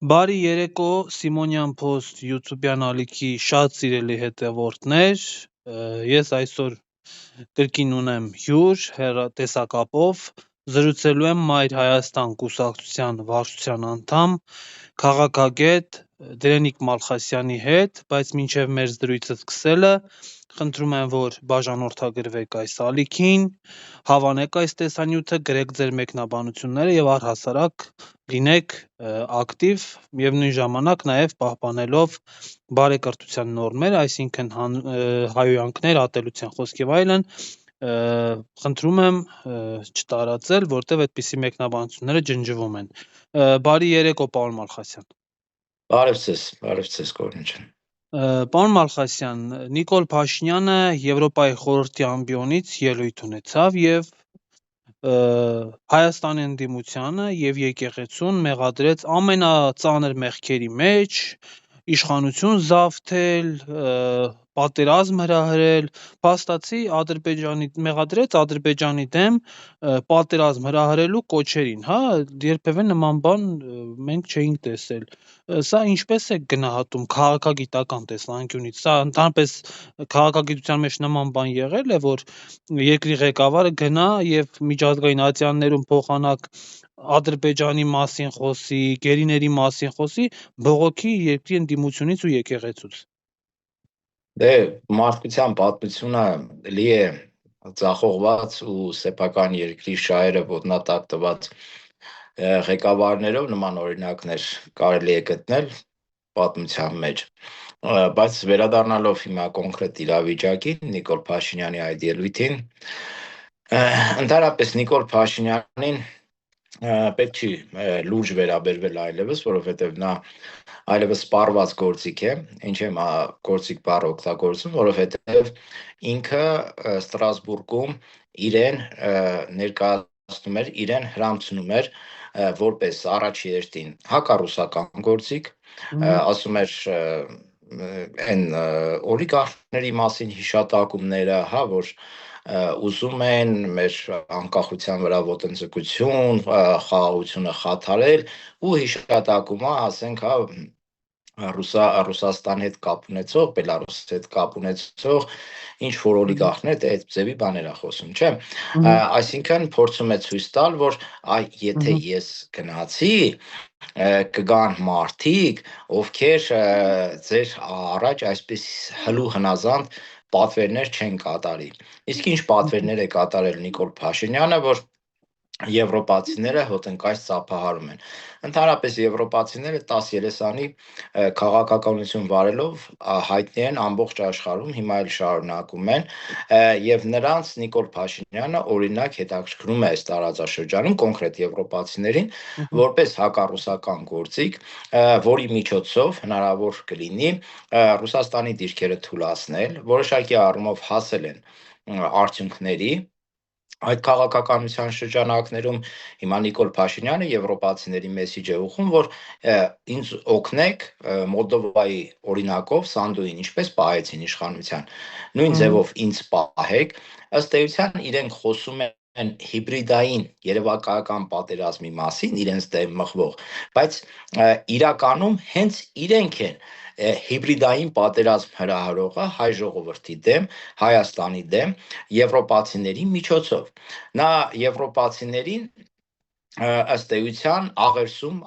Բարի երեկո, Սիմոնյան Post YouTube-յան ալիքի շատ սիրելի հետևորդներ, ես այսօր կրկին ունեմ հյուր հեռատեսակապով, զրուցելու եմ Մայր Հայաստան կուսակցության վարչության անդամ, քաղաքագետ Դրենիկ Մալխասյանի հետ, բայց մինչև մեր զրույցը սկսելը խնդրում եմ, որ բաժանորդագրվեք այս ալիքին, հավանեք այս տեսանյութը, գրեք ձեր մեկնաբանությունները եւ առհասարակ լինեք ակտիվ, միևնույն ժամանակ նաև պահպանելով բարեկրթության նորմեր, այսինքն հայհոյանքներ, ատելության խոսք եւ այլն, խնդրում եմ չտարածել, որտեղ այդպիսի մեկնաբանությունները ջնջվում են։ Բարի երեկո, պարոն Մալխասյան։ Բարև ձեզ, Կորյուն ջան։ Պարոն Մալխասյան, Նիկոլ Փաշինյանը Եվրոպայի խորհրդի ամբիոնից ելույթ ունեցավ եւ Հայաստանի ընդդիմությանը եւ եկեղեցուն մեղադրեց ամենածանր մեղքերի մեջ, իշխանություն զավթել, պատերազմ հրահրել, փաստացի մեղադրեց Ադրբեջանի դեմ պատերազմ հրահրելու կոչերին, հա, երբևէ նման բան մենք չէինք տեսել։ Սա ինչպես է գնահատում քաղաքագիտական տեսանկյունից։ Սա ընդհանրապես քաղաքագիտության մեջ նման բան եղել է, որ երկրի ղեկավարը գնա եւ միջազգային ատյաններում փոխանակ Ադրբեջանի մասին խոսի, գերիների մասին խոսի, բողոքի երկրի ընդդիմությունից ու եկեղեցուց։ Դե մարդկության պատմությունը լի է ձախողված ու սեփական երկրի շահերը ոտնատակ տված ղեկավարներով, նման օրինակներ կարելի է գտնել պատմության մեջ, բայց վերադառնալով հիմա կոնկրետ իրավիճակին, Նիկոլ Փաշինյանի այդ ելույթին, ընդհանրապես Նիկոլ Փաշինյանին պետք չի լուրջ վերաբերվել այլևս, որովհետև նա այլևս սպառված գործիք է, ինչ եմ գործիք բառը օգտագործում, որովհետև ինքը Ստրասբուրգում իրեն ներկայացնում էր, իրեն հրամցնում էր որպես առաջ երթին հակառուսական գործիք, ասում էր այն օլիգարխների մասին հիշատակումները, հա, որ ուզում են մեր անկախության վրա ոտնձգություն, խաղաղությունը խաթարել ու հիշատակումը, ասենք, Ռուսաստանի հետ կապ ունեցող, Բելարուսի հետ կապ ունեցող ինչ որ օլիգարխներ, այդ ձևի բաներ է խոսում, չէ՞։ Այսինքն փորձում է ցույց տալ, որ եթե ես գնացի, կգան մարդիկ, ովքեր ձեր առաջ այսպես հլու հնազանդ պատվերներ չեն կատարի։ Իսկ ինչ պատվերներ է կատարել Նիկոլ Փաշինյանը, որ եվրոպացիները հոտնկայս ծափահարում են։ Ընդհանրապես եվրոպացիները 10 երեսանի քաղաքականություն վարելով հայտնի են ամբողջ աշխարհում, հիմա էլ շարունակում են, եւ նրանց Նիկոլ Փաշինյանը օրինակ հետաքրքրում է այս տարածաշրջանում կոնկրետ եվրոպացիներին, որպես հակառուսական գործիք, որի միջոցով հնարավոր կլինի Ռուսաստանի դիրքերը թուլացնել, որոշակի առումով հասել են արդյունքների այդ քաղաքականության շրջանակներում հիմա Նիկոլ Փաշինյանը եվրոպացիների մեսիջ է ուղղում, որ ինձ օգնեք Մոլդովայի օրինակով Սանդոյին ինչպես պահեցին իշխանության, նույն ձևով ինձ պահեք, ըստ էության իրենք խոսում են հիբրիդային երևակայական պատերազմի մասին, իրենց դեմ մղվող, բայց իրականում հենց իրենք են հիբրիդային պատերազմ հրահրողը հայ ժողովրդի դեմ, Հայաստանի դեմ, եվրոպացիների միջոցով։ Նա եվրոպացիներին ըստ էության աղաչում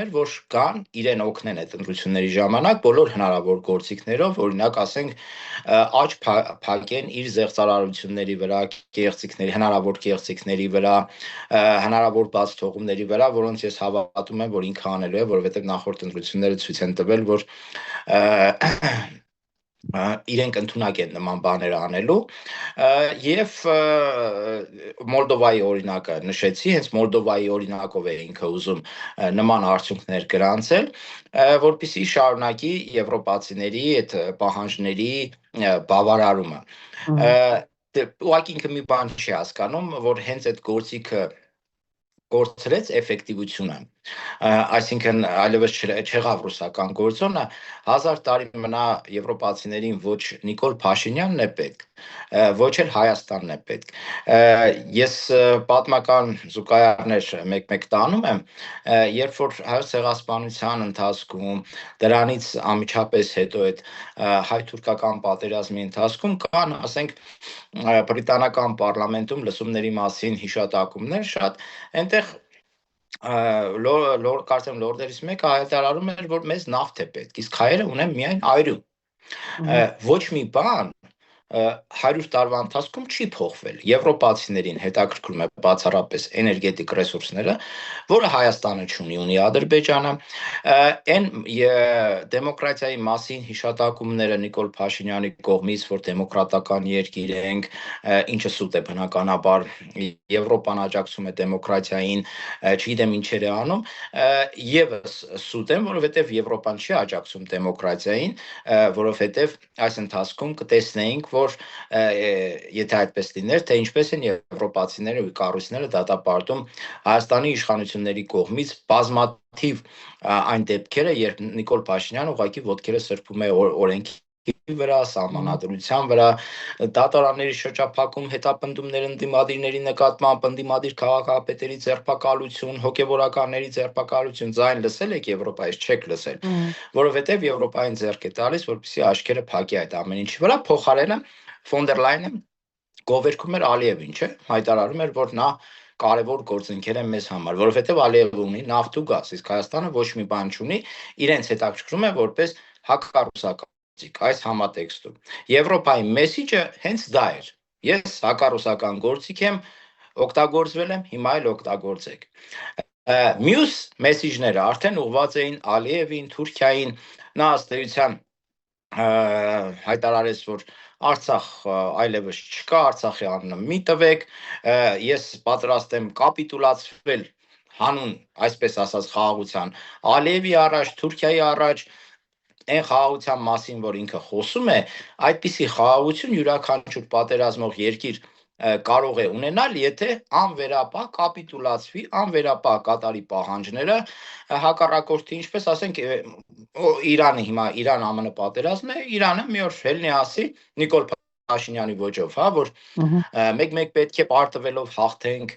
էր, որ գան իրեն օգնեն այդ ընտրությունների ժամանակ բոլոր հնարավոր գործիքներով, օրինակ ասենք աճ փակեն իր զեղծարարությունների վրա, հնարավոր կեղծիքների վրա, հնարավոր բաց թողումների վրա, որոնց ես հավատում եմ, որ ինքը անելու է, որովհետև նախորդ ընտրությունները ցույց են տվել, որ իրենք ընդունակ են նման բաներ անելու եւ Մոլդովայի օրինակը նշեցի, հենց Մոլդովայի օրինակով է ինքը ուզում նման արդյունքներ գրանցել, որպեսզի շարունակի եվրոպացիների այդ պահանջների բավարարումը։ Ուղղակի ինքը մի բան չի հասկանում, որ հենց այդ գործիքը կորցրեց էֆեկտիվությունը, Այսինքն այլևս չեղավ ռուսական գործոնը, 1000 տարի մնա եվրոպացիներին ոչ Նիկոլ Փաշինյանն է պետք, ոչ էլ Հայաստանն է պետք։ Ես պատմական զուգահեռներ մեկ-մեկ տանում եմ, երբ որ հայոց ցեղասպանության ընթացքում, դրանից անմիջապես հետո այդ հայ-թուրքական պատերազմի ընթացքում կան, ասենք, բրիտանական պարլամենտում լսումների մասին հիշատակումներ շատ, այնտեղ կարծեմ լորդերից մեկը հայտարարում էր, որ մեզ նավթ է պետք, իսկ հայերը ունեն միայն այրու։ Ոչ մի բան 100 տարվա ընթացքում չի փոխվել։ Եվրոպացիներին հետաքրքրում է բացառապես էներգետիկ ռեսուրսները, որը Հայաստանը չունի, ունի Ադրբեջանը։ Այն դեմոկրատիայի մասին հիշատակումները Նիկոլ Փաշինյանի կողմից, որ դեմոկրատական երկիր ենք, ինչը սուտ է բնականաբար, Եվրոպան աջակցում է դեմոկրատիային, չգիտեմ ինչեր է անում, եւս սուտ են, որովհետեւ Եվրոպան չի աջակցում դեմոկրատիային, որովհետեւ այս ընթացքում կտեսնեինք, որ եթե այդպես լիներ, թե ինչպես են եվրոպացիները ու կառույցները դատապարտում Հայաստանի իշխանությունների կողմից բազմաթիվ այն դեպքերը, երբ Նիկոլ Փաշինյանը ուղղակի ոտքերը սրբում է օրենքի վրա, սահմանադրության վրա, դատարանների շրջափակում, հետապնդումներ ընդդիմադիրների նկատմամբ, ընդդիմադիր քաղաքապետերի ձերբակալություն, հոգևորականների ձերբակալություն, ձայն լսել եք Եվրոպայից, չեք լսել, որովհետև Եվրոպային ձեռք է տալիս, որպեսզի աչքերը փակի այդ ամեն ինչի վրա, փոխարենը Ֆոն դեր Լայնը գովերքում էր Ալիևին, չէ՞, հայտարարում էր, որ նա կարևոր գործընկեր է մեզ համար, որովհետև Ալիևը ունի նավթ ու գազ, իսկ Հայաստանը ոչ մի բան չունի, իրենց հետաքրքրում է որպես հակառուսական գործիք այս համատեքստում։ Եվրոպայի մեսիջը հենց դա էր։ Ես հակառուսական գործիք եմ, օգտագործվել եմ, հիմա էլ օգտագործեք։ Մյուս մեսիջները արդեն ուղղված էին Ալիևին, Թուրքիային, նա ըստ էության հայտարարեց, որ Արցախ այլևս չկա, Արցախի անունը մի տվեք, ես պատրաստ եմ կապիտուլացվել հանուն, այսպես ասած, խաղաղության Ալիևի առաջ, Թուրքիայի առաջ, այն խաղաղության մասին, որ ինքը խոսում է, այդպիսի խաղաղություն յուրաքանչյուր պատերազմող երկիր կարող է ունենալ, եթե անվերապահ կապիտուլացվի, անվերապահ կատարի պահանջները, հակառակորդի, ինչպես ասենք, Իրանը հիմա Իրան-ԱՄՆ պատերազմն է, Իրանը մի օր ելնի ասի Նիկոլ Փաշինյանի ոճով, հա, որ մեկ-մեկ պետք է պարտվելով հաղթենք,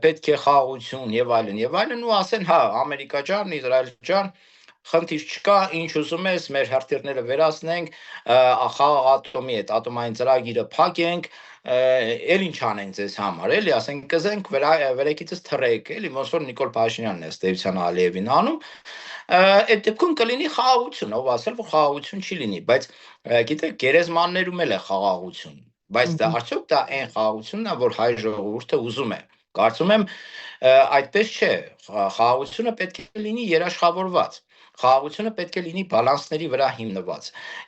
պետք է խաղաղություն եւ այլն, ու ասեն, հա, Ամերիկա ջան, Իսրայել ջան, խնդիր չկա, ինչ ուզում ես, մեր հրթիռները վերացնենք, խաղաղ ատոմի այդ ատոմային ծրագիրը փակենք, էլ ինչ անենք ձեզ համար, էլի, ասենք կզենք վերեկիցս թռեք, էլի, ոնց որ Նիկոլ Փաշինյանն է ըստ էության Ալիևին անում, այդ դեպքում կլինի խաղաղություն, ով ասել, որ խաղաղություն չի լինի, բայց գիտեք, գերեզմաններում էլ է խաղաղություն, բայց դա արդյոք դա այն խաղաղությունն է, որ հայ ժողովուրդը ուզում է։ Կարծում եմ, այդպես չէ, խաղաղությունը պետք է լինի երաշխավորված, խաղաղությունը պետք է լինի բալանսների վրա հիմնված։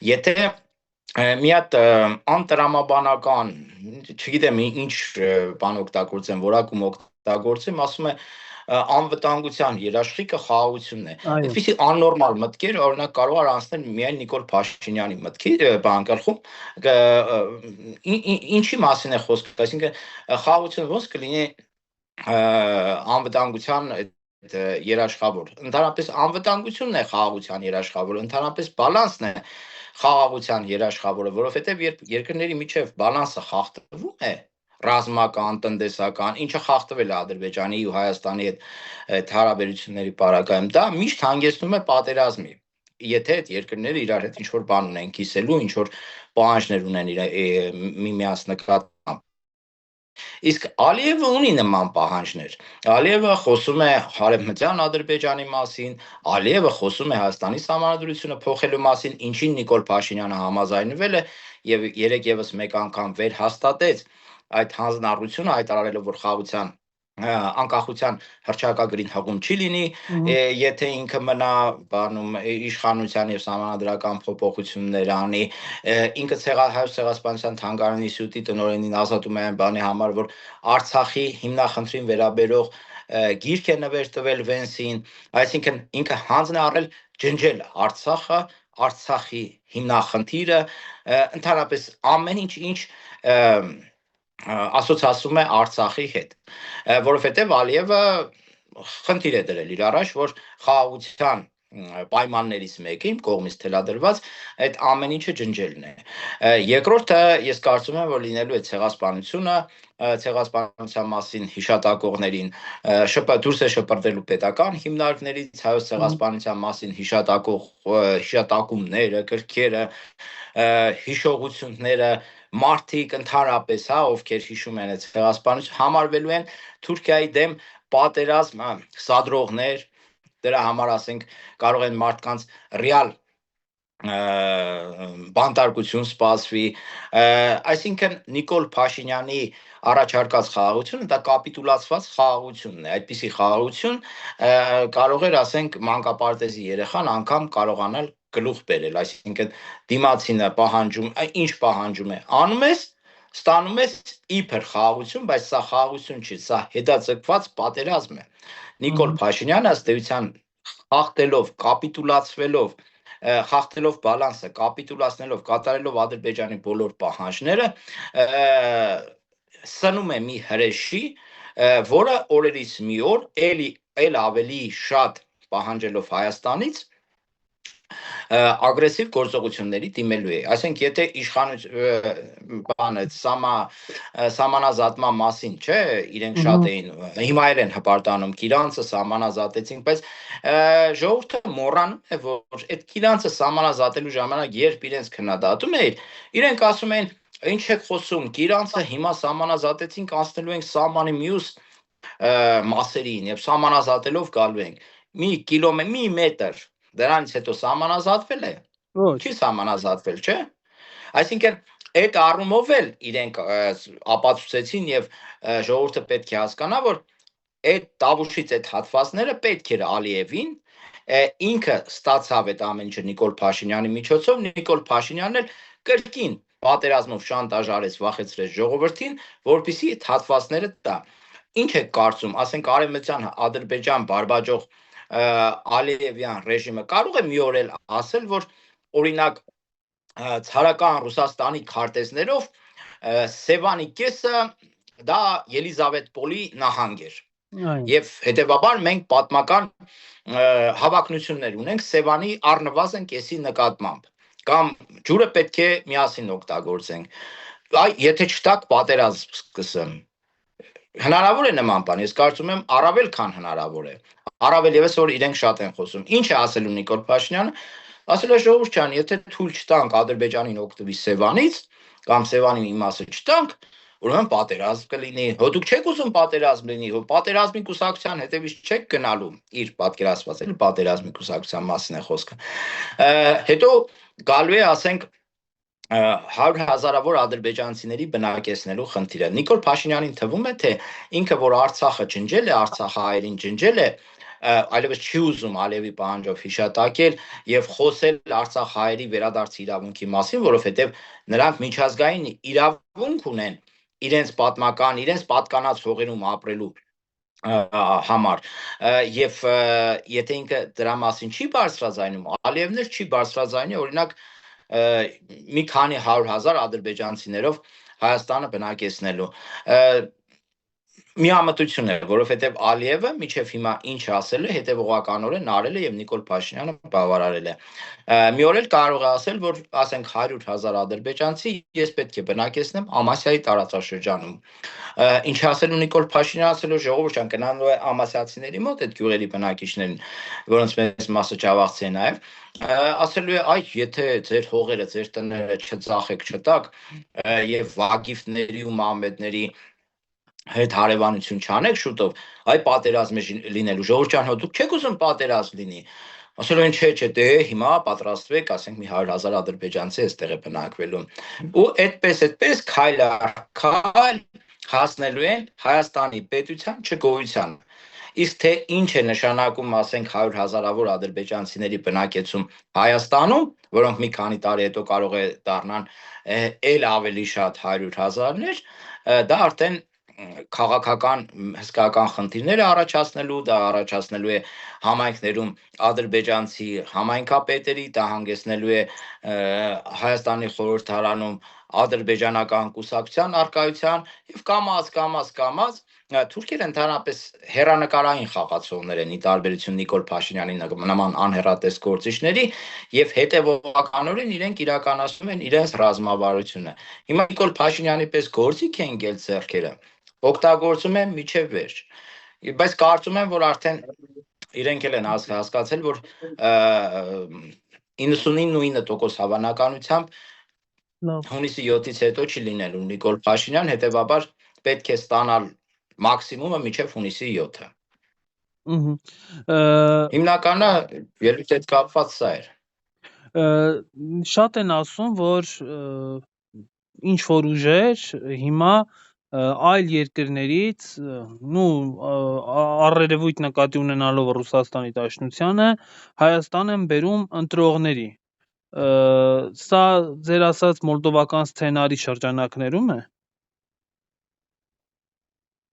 Եթե մի հատ անտրամաբանական, չգիտեմ ինչ բան օգտագործեմ, որակում օգտագործեմ, ասում է անվտանգության երաշխիքը խաղաղությունն է։ Այդպիսի աննորմալ մտքեր, օրինակ, կարող է անցնել միայն Նիկոլ Փաշինյանի մտքի գլխում, ինչի մասին է խոսքը, այսինքն խաղաղությունը ոնց կլինի անվտանգության երաշխավոր։ Ընդհանրապես անվտանգությունն է խաղաղության երաշխավորը, ընդհանրապես բալանսն է խաղաղության երաշխավորը, որովհետև երբ երկրների միջև բալանսը խախտվում է, ռազմական, տնտեսական, ինչը խախտվել է Ադրբեջանի ու Հայաստանի հետ հարաբերությունների պարագայում, դա միշտ հանգեցնում է պատերազմի։ Եթե այդ երկրները իրար հետ ինչ-որ բան ունեն կիսելու, ինչ-որ պահանջներ ունեն միմյանց նկատմամբ։ Իսկ Ալիևը ունի նման պահանջներ։ Ալիևը խոսում է Հարևմտյան Ադրբեջանի մասին, Ալիևը խոսում է Հայաստանի սահմանադրությունը փոխելու մասին, ինչին Նիկոլ Փաշինյանը համաձայնվել է եւ երեք եւս մեկ անգամ վերհաստատեց այդ հանձնառությունը, հայտարարելով, որ խաղաղության անկախության հռչակագրին հղում չի լինի, եթե ինքը մնա բանում իշխանության եւ սահմանադրական փոփոխություններ անի, ինքը հայոց ցեղասպանության թանգարանի ինստիտուտի տնօրենին ազատում է այն բանի համար, որ Արցախի հիմնախնդրին վերաբերող գիրք է նվեր տվել Վենսին, այսինքն ինքը հանձն է առել ջնջել Արցախը, Արցախի հիմնախնդիրը, ընդհանրապես ամեն ինչ ասոցացում է Արցախի հետ, որովհետև Ալիևը խնդիր է դրել իր առաջ, որ խաղաղության պայմաններից մեկը իմ կողմից թելադրված այդ ամեն ինչը ջնջելն է։ Երկրորդը ես կարծում եմ, որ լինելու է ցեղասպանությունը, ցեղասպանության մասին հիշատակողներին դուրս է շպրտելու պետական հիմնարկներից հայոց ցեղասպանության մասին հիշատակումները, գրքերը, հիշողությունները, մարդիկ ընդհանրապես, ովքեր հիշում են այդ ցեղասպանությունը, համարվելու են Թուրքիայի դեմ պատերազմ սադրողներ, դրա համար ասենք կարող են մարդկանց ռեալ բանտարկություն սպասվի, այսինքն Նիկոլ Փաշինյանի առաջարկած խաղաղությունը դա կապիտուլացված խաղաղությունն է, այդպիսի խաղաղություն կարող էր, ասենք, մանկապարտեզի երեխան անգամ կարողանալ գլուխ բերել, այսինքն դիմացինը պահանջում, ինչ պահանջում է, անում ես, ստանում ես իբր խաղաղություն, բայց սա խաղաղություն չի, սա հետաձգված պատերազմ է։ Նիկոլ Փաշինյանը ըստ էության խախտելով, կապիտուլացվելով, խախտելով բալանսը, կապիտուլացնելով, կատարելով Ադրբեջանի բոլոր պահանջները, սնում է մի հրեշի, որը օրերից մի օր էլ ավելի շատ պահանջելով Հայաստանից ագրեսիվ գործողությունների դիմելու է։ Այսինքն, եթե սահմանազատման մասին, չէ, իրենք շատ էին, հիմա են հպարտանում, Կիրանցը սահմանազատեցինք, բայց ժողովուրդը մոռանում է, որ այդ Կիրանցը սահմանազատելու ժամանակ, երբ իրենց քննադատում էր, իրենք ասում էին, ինչ եք խոսում, Կիրանցը հիմա սահմանազատեցինք, անցնելու ենք սահմանի մյուս մասերին եւ սահմանազատելով գալու ենք։ Մի մետր դրանից հետո սահմանազատվել է։ Չի սահմանազատվել, չէ։ Այսինքն այդ առումով էլ իրենք ապացուցեցին եւ ժողովուրդը պետք է հասկանա, որ այդ Տավուշից այդ հատվածները պետք էր Ալիևին, ինքը ստացավ այդ ամեն ինչը Նիկոլ Փաշինյանի միջոցով, Նիկոլ Փաշինյանն էլ կրկին պատերազմով շանտաժարեց, վախեցրեց ժողովրդին, որպեսզի այդ հատվածները տա։ Ինչ եք կարծում, ասենք արևմտյան Ադրբեջան բարբաջող Ալիևյան ռեժիմը կարող է մի օր էլ ասել, որ օրինակ ցարական Ռուսաստանի քարտեզներով Սևանի կեսը դա Ելիզավետպոլի նահանգ էր։ Եվ հետևաբար մենք պատմական հավակնություններ ունենք Սևանի առնվազն կեսի նկատմամբ, կամ ջուրը պետք է միասին օգտագործենք։ Եթե չտակ պատերազմ սկսեմ։ Հնարավոր է նման բան, ես կարծում եմ առավել քան հնարավոր է։ Առավել եւս որ իրենք շատ են խոսում։ Ինչ է ասելու Նիկոլ Փաշինյանը։ Ասել է ժողովուրդ ջան, եթե թույլ չտանք Ադրբեջանին օգտվի Սևանից, կամ Սևանի մի մասը չտանք, ուրեմն պատերազմ կլինի։ Դուք չեք ուզում պատերազմ լինի, պատերազմի կուսակցության հետևից չեք գնալու, իր պատկերացված էլ պատերազմի կուսակցության մասին է խոսքը։ Հետո գալու է, ասենք, 100,000-ավոր ադրբեջանցիների բնակեցնելու խնդիրը։ Նիկոլ Փաշինյանին թվում է, թե ինքը որ Արցախը ջնջել է, Արցախահայերին ջնջել է, այլևս չի ուզում Ալիևի պահանջով հիշատակել եւ խոսել Արցախահայերի վերադարձի իրավունքի մասին, որովհետեւ նրանք միջազգային իրավունք ունեն իրենց պատմական, իրենց պատկանած հողերում ապրելու համար, եւ եթե ինքը դրա մասին չի բարձրաձայնում, Ալիևն էլ չի բարձրաձայնի, օրինակ մի քանի 100,000 ադրբեջանցիներով Հայաստանը բնակեցնելու։ Միամտություն է, որովհետև Ալիևը մինչև հիմա ինչ ասել է, հետևողականորեն արել է եւ Նիկոլ Փաշինյանը բավարարել է։ Մի օր էլ կարող է ասել, որ ասենք 100,000 ադրբեջանցի ես պետք է բնակեցնեմ Ամասիայի տարածաշրջանում։ Ինչ ասելու Նիկոլ Փաշինյանը ասելու ժողովուրդ ջան, գնալու է ամասիացիների մոտ այդ գյուղերի բնակիչներին, որոնց մեծ մասը ջավախցի է նաեւ, ասելու է, այ եթե ձեր հողերը, ձեր տները չծախեք, չտակ եւ Վագիֆների ու Մահմեդների հետ հարևանություն չանեք շուտով, այ պատերազմ է լինելու։ Ժողովուրդ ջան, դուք չեք ուզում պատերազմ լինի։ Ասելու են, չէ, դե հիմա պատրաստվեք, ասենք մի 100,000 ադրբեջանցի այստեղ է բնակվելու։ Ու այդպես քայլ առ քայլ հասնելու են Հայաստանի պետության չգոյության։ Իսկ թե ինչ է նշանակում, ասենք 100,000-ավոր ադրբեջանցիների բնակեցում Հայաստանում, որոնք մի քանի տարի հետո կարող է դառնան էլ ավելի շատ 100,000-ներ, դա արդեն քաղաքական հսկական խնդիրներ է առաջացնելու, դա առաջացնելու է համայնքներում ադրբեջանցի համայնքապետերի, դա հանգեցնելու է Հայաստանի խորհրդարանում ադրբեջանական կուսակցության արկայության եւ կամած թուրքերը ընդհանրապես հերանեկարային խաղացողներ են ի տարբերություն Նիկոլ Փաշինյանի նման անհեռատես գործիչների եւ հետեւողականորեն իրենք իրականացնում են իրենց ռազմավարությունը։ Հիմա Նիկոլ Փաշինյանի պես գործիք են գել ձեռքերը, օգտագործում են միջև վերջ։ Բայց կարծում եմ, որ արդեն իրենք էլ են հասկացել, որ 99% հավանականությամբ հունիսի 7-ից հետո չի լինելու Նիկոլ Փաշինյան, հետեւաբար պետք է ստանալ մաքսիմումը մինչև հունիսի 7-ը։ Հիմնականը ելույթ հետ կապված սա էր։ Շատ են ասում, որ ինչ որ ուժեր հիմա այլ երկրներից, առերևույթ նկատի ունենալով Ռուսաստանի Դաշնությանը, Հայաստան են բերում ընտրողների։ Սա ձեր ասած մոլդովական սցենարի շրջանակներում է։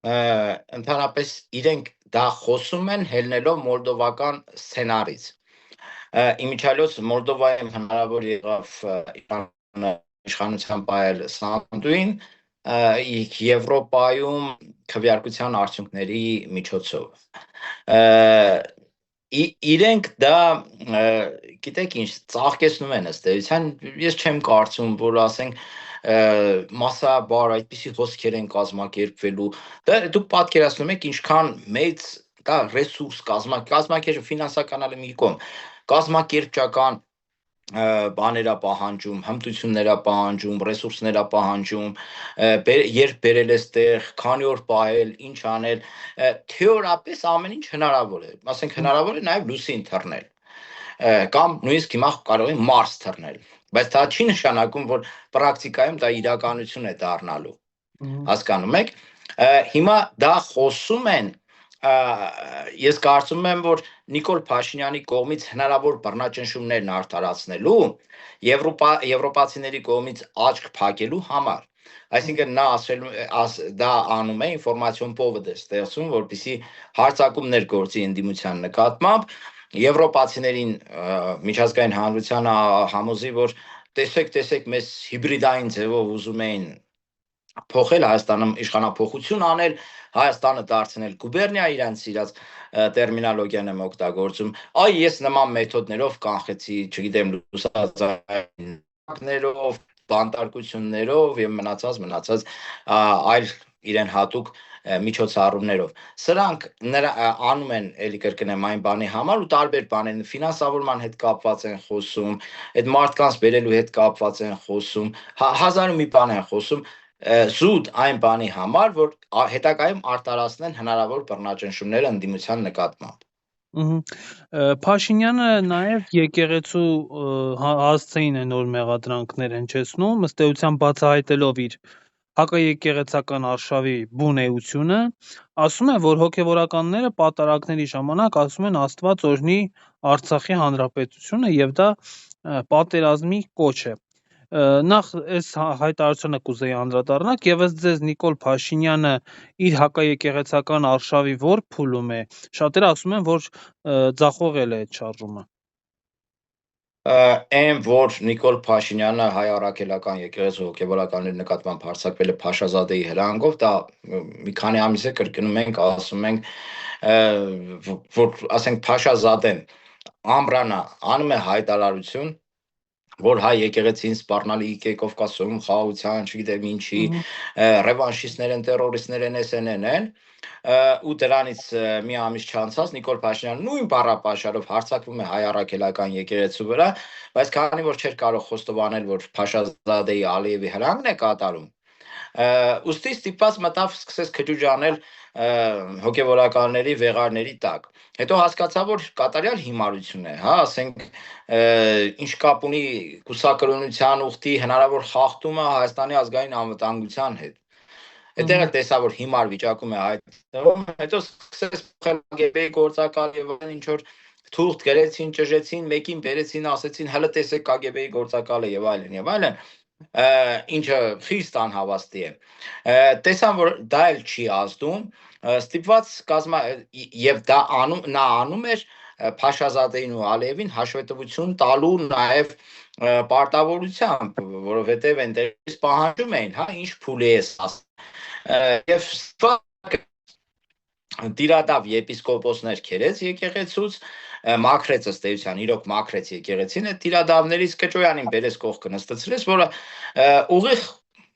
Ընդհանրապես իրենք դա խոսում են ելնելով մոլդովական սցենարից։ Իմիջիայլոց Մոլդովայում հնարավոր եղավ Իրանը իշխանության պահել Սանդուին, Եվրոպայում քվեարկության արդյունքների միջոցով։ Իրենք դա, գիտեք ինչ, ծաղկեցնում են ըստ էության, ես չեմ կարծում, որ ասենք մասսաբար այդպիսի հոսքեր են կազմակերպվելու։ Դուք պատկերացնում եք ինչքան մեծ դա ռեսուրս կազմակերպ ֆինանսականալ մի կողմ, կազմակերպչական բաներ է պահանջում, հմտություններ է պահանջում, ռեսուրսներ է պահանջում, երբ բերել ես տեղ, քանի օր պահել, ինչ անել, թեորապես ամեն ինչ հնարավոր է, ասենք հնարավոր է նաև լուսին թռնել, կամ նույնիսկ հիմա կարող են Մարս թռնել, բայց դա չի նշանակում, որ պրակտիկայում դա իրականություն է դառնալու, հասկանում եք, հիմա դա խոսում են, ես կարծում եմ, որ Նիկոլ Փաշինյանի կողմից հնարավոր բռնաճնշումներն արդարացնելու, եվրոպացիների կողմից աչք փակելու համար, այսինքն նա դա անում է ինֆորմացիոն պովոդ է ստեղծում, որպեսզի հարձակումներ գործի ընդդիմության նկատմամբ, եվրոպացիներին միջազգային հանրությանը համոզի, որ տեսեք, մեզ հիբրիդային ձևով ուզում էին փոխել Հայաստանում իշխանափոխություն անել, Հայաստանը դարձնել գուբերնիա, իրանց իրաց տերմինոլոգիան եմ օգտագործում, ես նման մեթոդներով կանխեցի, չգիտեմ, լուսազաններով, բանտարկություններով եւ մնացած այլ իրեն հատուկ միջոցառումներով։ Սրանք անում են, էլի կրկնեմ, այն բանի համար ու տարբեր բաներ ֆինանսավորման հետ կապված են խոսում, այդ մարդկանց բերելու հետ կապված են խոսում, հազար ու մի բան են խոսում, զուտ այն բանի համար, որ հետագայում արտարացնեն հնարավոր բռնաճնշումները ընդդիմության նկատմամբ։ Փաշինյանը նաև եկեղեցու հասցեին է նոր մեղադրանքներ հնչեցնում, ըստ էության բացահայտելով իր հակաեկեղեցական արշավի բուն էությունը, ասում է, որ հոգևորականները պատարագների ժամանակ ասում են Աստված օրհնի Արցախի հանրապետությունը եւ դա պատերազմի կոչ է։ Նախ այս հայտարարությանը կուզեի անդրադառնալ եւ ըստ ձեզ Նիկոլ Փաշինյանը իր հակաեկեղեցական արշավի որ փուլում է, շատերը ասում են, որ ձախողել է այդ շարժումը։ Այն, որ Նիկոլ Փաշինյանը հայ առաքելական եկեղեցու հոգևորականների նկատմամբ հարձակվել է Փաշազադեի հրահանգով, դա մի քանի ամիս է կրկնում ենք, ասում ենք, որ ասենք Փաշազադեն ամբրանա անում է հայտարարություն, որ հայ եկեղեցին սպառնալի Կովկասում խաղաղության, չգիտեմ ինչի, ռևանշիստներ են, տերորիստներ են, SNN են, ու դրանից մի ամիս չանցած Նիկոլ Փաշինյանը նույն բառապաշարով հարձակվում է հայ առաքելական եկեղեցու վրա, բայց քանի որ չէր կարող խոստովանել, որ Փաշազադեի Ալիևի հրահանգն է կատարում, ուստի ստիպված մտավ սկսեց քջուջ անել հոգևորականների վեղարների տակ։ Հետո հասկացա, որ կատարյալ հիմարություն է, ասենք ինչ կապ ունի կուսակրոնության ուխտի հնարավոր խախտումը Հայաստանի ազգային անվտանգության հետ։ Այդտեղ տեսա, որ հիմար վիճակում է հայտնվում, հետո սկսեց փոխել ԿԳԲ-ի գործակալ եւ ինչ որ թուղթ գրեցին, ճժեցին, մեկին բերեցին, ասեցին, հələ տեսեք ԿԳԲ-ի գործակալը եւ այլն եւ այլն, ինչը խիստ անհավատի է։ Տեսան, որ դա էլ չի ազդում, ստիպված եւ նա անում էր Փաշազադեին ու Ալիևին հաշվետվություն տալու նաև պարտավորությամբ, որովհետև այնտեղից պահանջում էին, հա, ինչ փուլի է ասում։ Եվ տիրադավ եպիսկոպոսներ քերեց եկեղեցուց, մաքրեց ըստ էության, իրոք մաքրեց եկեղեցին, այդ տիրադավներից Կճոյանին բերեց կողքը նստեցրեց, որը ուղիղ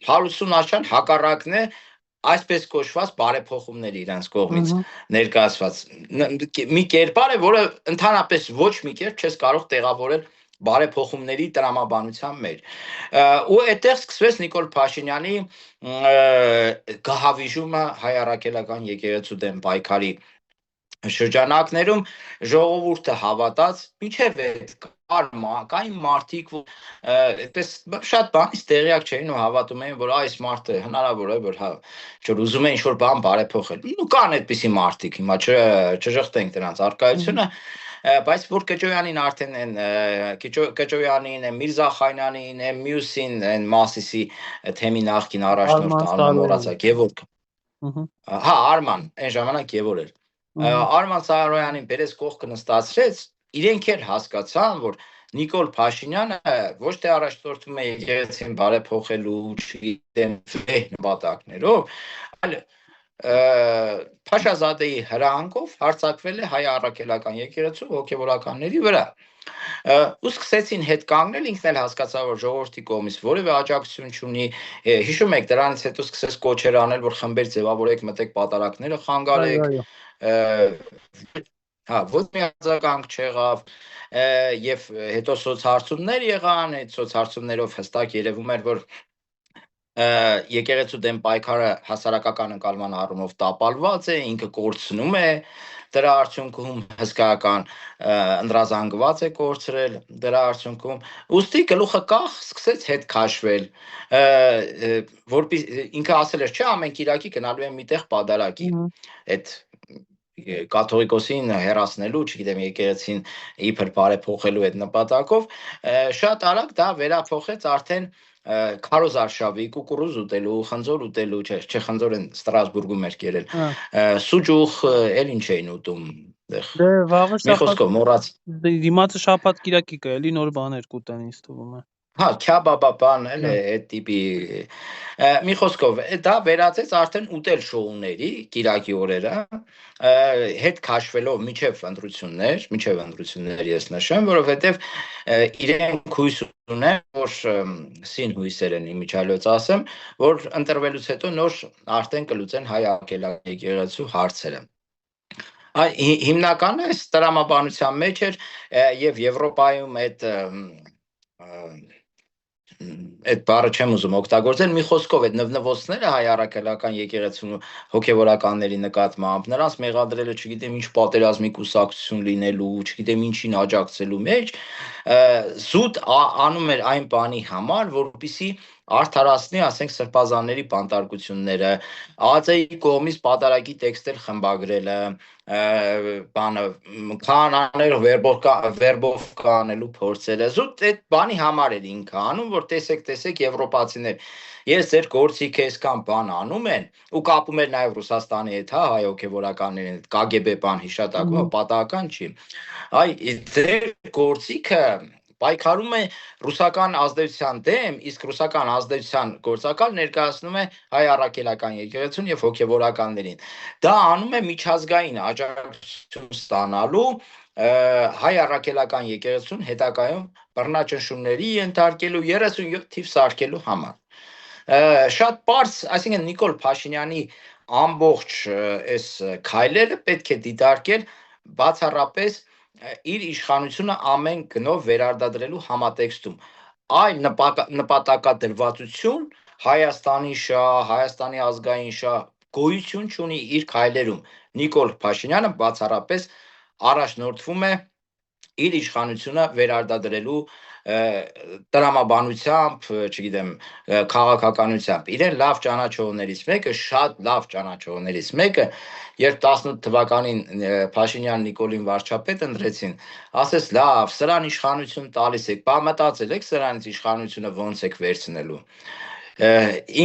հարություն հակառակն է այսպես կոչված բարեփոխումների իրանց կողմից ներկայացված մի կերպար է, որը ընդհանրապես ոչ մի կերպ չես կարող տեղավորել բարեփոխումների տրամաբանության մեջ։ Ու այդտեղ սկսվեց Նիկոլ Փաշինյանի գահավիժումը հայ առաքելական եկեղեցու դեմ պայքարի շրջանակներում ժողովուրդը հավատաց, մինչև այդ կային մարդիկ, այդպես շատ բանից տեղյակ չէին ու հավատում էին, որ այս մարդը հնարավոր է, որ որ ուզում են ինչ-որ բան բարեփոխել։ Ու կան այդպիսի մարդիկ, հիմա չժխտենք դրանց առկայությունը, բայց որ Կճոյանին արդեն Կճոյանին, Միրզա Խայնյանին, մյուսին, այն Մասիսի թեմի նախկին առաջնորդը անունը մոռացա, Գևորգ։ Հա, Արման, այն ժամանակ Գևոր էր։ Արման Սարոյանին բերեց կողքը նստացրեց, իրենք էլ հասկացան, որ Նիկոլ Փաշինյանը ոչ թե առաջնորդում է եկեղեցին բարեփոխելու, չգիտեմ, վեհ նպատակներով, այլ Փաշազադեի հրահանգով հարձակվել է հայ առաքելական եկեղեցու հոգևորականների վրա։ Ու սկսեցին հետ կանգնել, ինքն էլ հասկացավ, որ ժողովրդի կողմից որևէ աջակցություն չունի։ Հիշում եք, դրանից հետո սկսեց կոչեր անել, որ խմբեր ձևավորեք, մտեք պատարակները խանգարեք։ Հա, ոչ մի արձագանք չեղավ, եւ հետո սոցհարցումներ եղան, այդ սոցհարցումներով հստակ երևում էր, որ եկեղեցու դեմ պայքարը հասարակական ընկալման առումով տապալված է, ինքը կորցնում է, դրա արդյունքում հսկայական ընդրազանգված է կորցրել, դրա արդյունքում ուստի գլուխը կախ սկսեց հետ քաշվել, որպես ինքը ասել էր, չէ, ամեն կիրակի գնալու եմ միտեղ պատարակի, այդ կաթողիկոսին հեռացնելու, չգիտեմ, եկեղեցին իբր բարեփոխելու այդ նպատակով, շատ արագ դա վերափոխեց արդեն քարոզարշավի, կուկուռուզ ուտելու, խնձոր ուտելու, չէ, խնձոր են Ստրասբուրգում էր կերել, սուջուխ, էլ ինչ էին ուտում, դե վաղը մի խոսքով մոռաց։ Դիմացը շաբաթ կիրակի կա, էլի նոր բաներ կուտեն, ինձ թվում է։ Հա, քյաբաբան էլ է այդ տիպի, մի խոսքով, դա վերածեց արդեն ուտել շոուների կիրակի օրերը, հետ քաշվելով միջև ընտրություններ ես նշեմ, որովհետև իրենք հույս ունեն, որ սին հույսեր են իմիջայլոց ասեմ, որ ընտրվելուց հետո նոր արդեն կլուծեն հայ առաքելական եկեղեցու հարցերը։ Հիմնականը այս տրամաբանության մեջ էր եւ Եվրոպայում այդ բառը չեմ ուզում օգտագործել, մի խոսքով այդ նվնվոցները հայ առաքելական եկեղեցու հոգևորականների նկատմամբ, նրանց մեղադրելը, չգիտեմ, ինչ պատերազմի կուսակցություն լինելու, չգիտեմ, ինչին աջակցելու մեջ, զուտ անում էր այն բանի համար, որպեսզի արդարացնի, ասենք, սրբազանների բանտարկությունները, ԱԾ-ի կողմից պատարագի տեքստեր խմբագրելը, բանը քահանաներ վերբով կանելու փորձելը, զուտ այդ բանի համար էր ինքը անում, որ տեսեք եվրոպացիներ, ես ձեր գործիք այսքան բան անում են ու կապում էր նաև Ռուսաստանի հետ, հա, հայ հոգևորականներին, KGB բան հիշատակումը պատահական չի։ Այ ձեր գործիքը պայքարում է ռուսական ազդեցության դեմ, իսկ ռուսական ազդեցության գործակալ ներկայացնում է հայ առաքելական եկեղեցուն եւ հոգևորականներին։ Դա անում է միջազգային աջակցություն ստանալու հայ առաքելական եկեղեցուն հետագայում բռնաճնշումների ենթարկելու 37 թիվ սարքելու համար։ Շատ պարզ, այսինքն Նիկոլ Փաշինյանի ամբողջ այս քայլերը պետք է դիտարկել բացառապես իր իշխանությունը ամեն գնով վերարտադրելու համատեքստում, այլ նպատակադրվածություն Հայաստանի շահ, Հայաստանի ազգային շահ գոյություն չունի իր քայլերում։ Նիկոլ Փաշինյանը բացառապես առաջնորդվում է իր իշխանությունը վերարտադրելու տրամաբանությամբ, չգիտեմ, քաղաքականությամբ։ Իրեն լավ ճանաչողներից մեկը, շատ լավ ճանաչողներից մեկը, երբ 18 թվականին Փաշինյան Նիկոլին վարչապետ ընտրեցին, ասեց, լավ, սրան իշխանություն տալիս եք, բա մտածել եք սրանից իշխանությունը ոնց եք վերցնելու։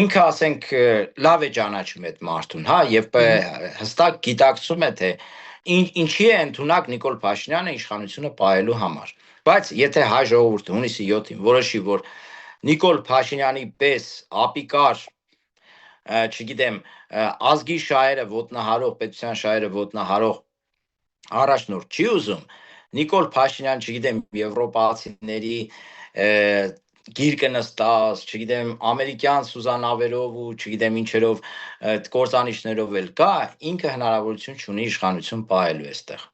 Ինքը, ասենք, լավ է ճանաչում այդ մարդուն, հա, եւ հստակ գիտակցում է, թե ինչի է ընդունակ Նիկոլ Փաշինյանը իշխանությունը պահելու համար։ Բայց եթե հայ ժողովուրդը հունիսի 7-ին որոշի, որ Նիկոլ Փաշինյանի պես ապիկար, չգիտեմ, ազգի շահերը ոտնահարող, պետության շահերը ոտնահարող առաջնորդ չի ուզում, Նիկոլ Փաշինյան, չգիտեմ, եվրոպացիների գիրկը նստած, չգիտեմ, ամերիկյան սուզանավերով ու չգիտեմ ինչերով կործանիչներով էլ կա, ինքը հնարավորություն չունի իշխանություն պահելու այստեղ։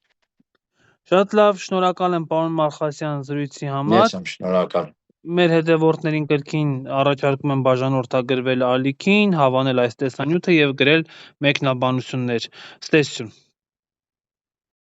Շատ լավ, շնորհակալ եմ պարոն Մալխասյան զրույցի համար։ Ես եմ շնորհակալ։ Մեր հետևորդներին կրկին առաջարկում եմ բաժանորդագրվել ալիքին, հավանել այս տեսանյութը եւ գրել մեկնաբանություններ։ Ստեսություն։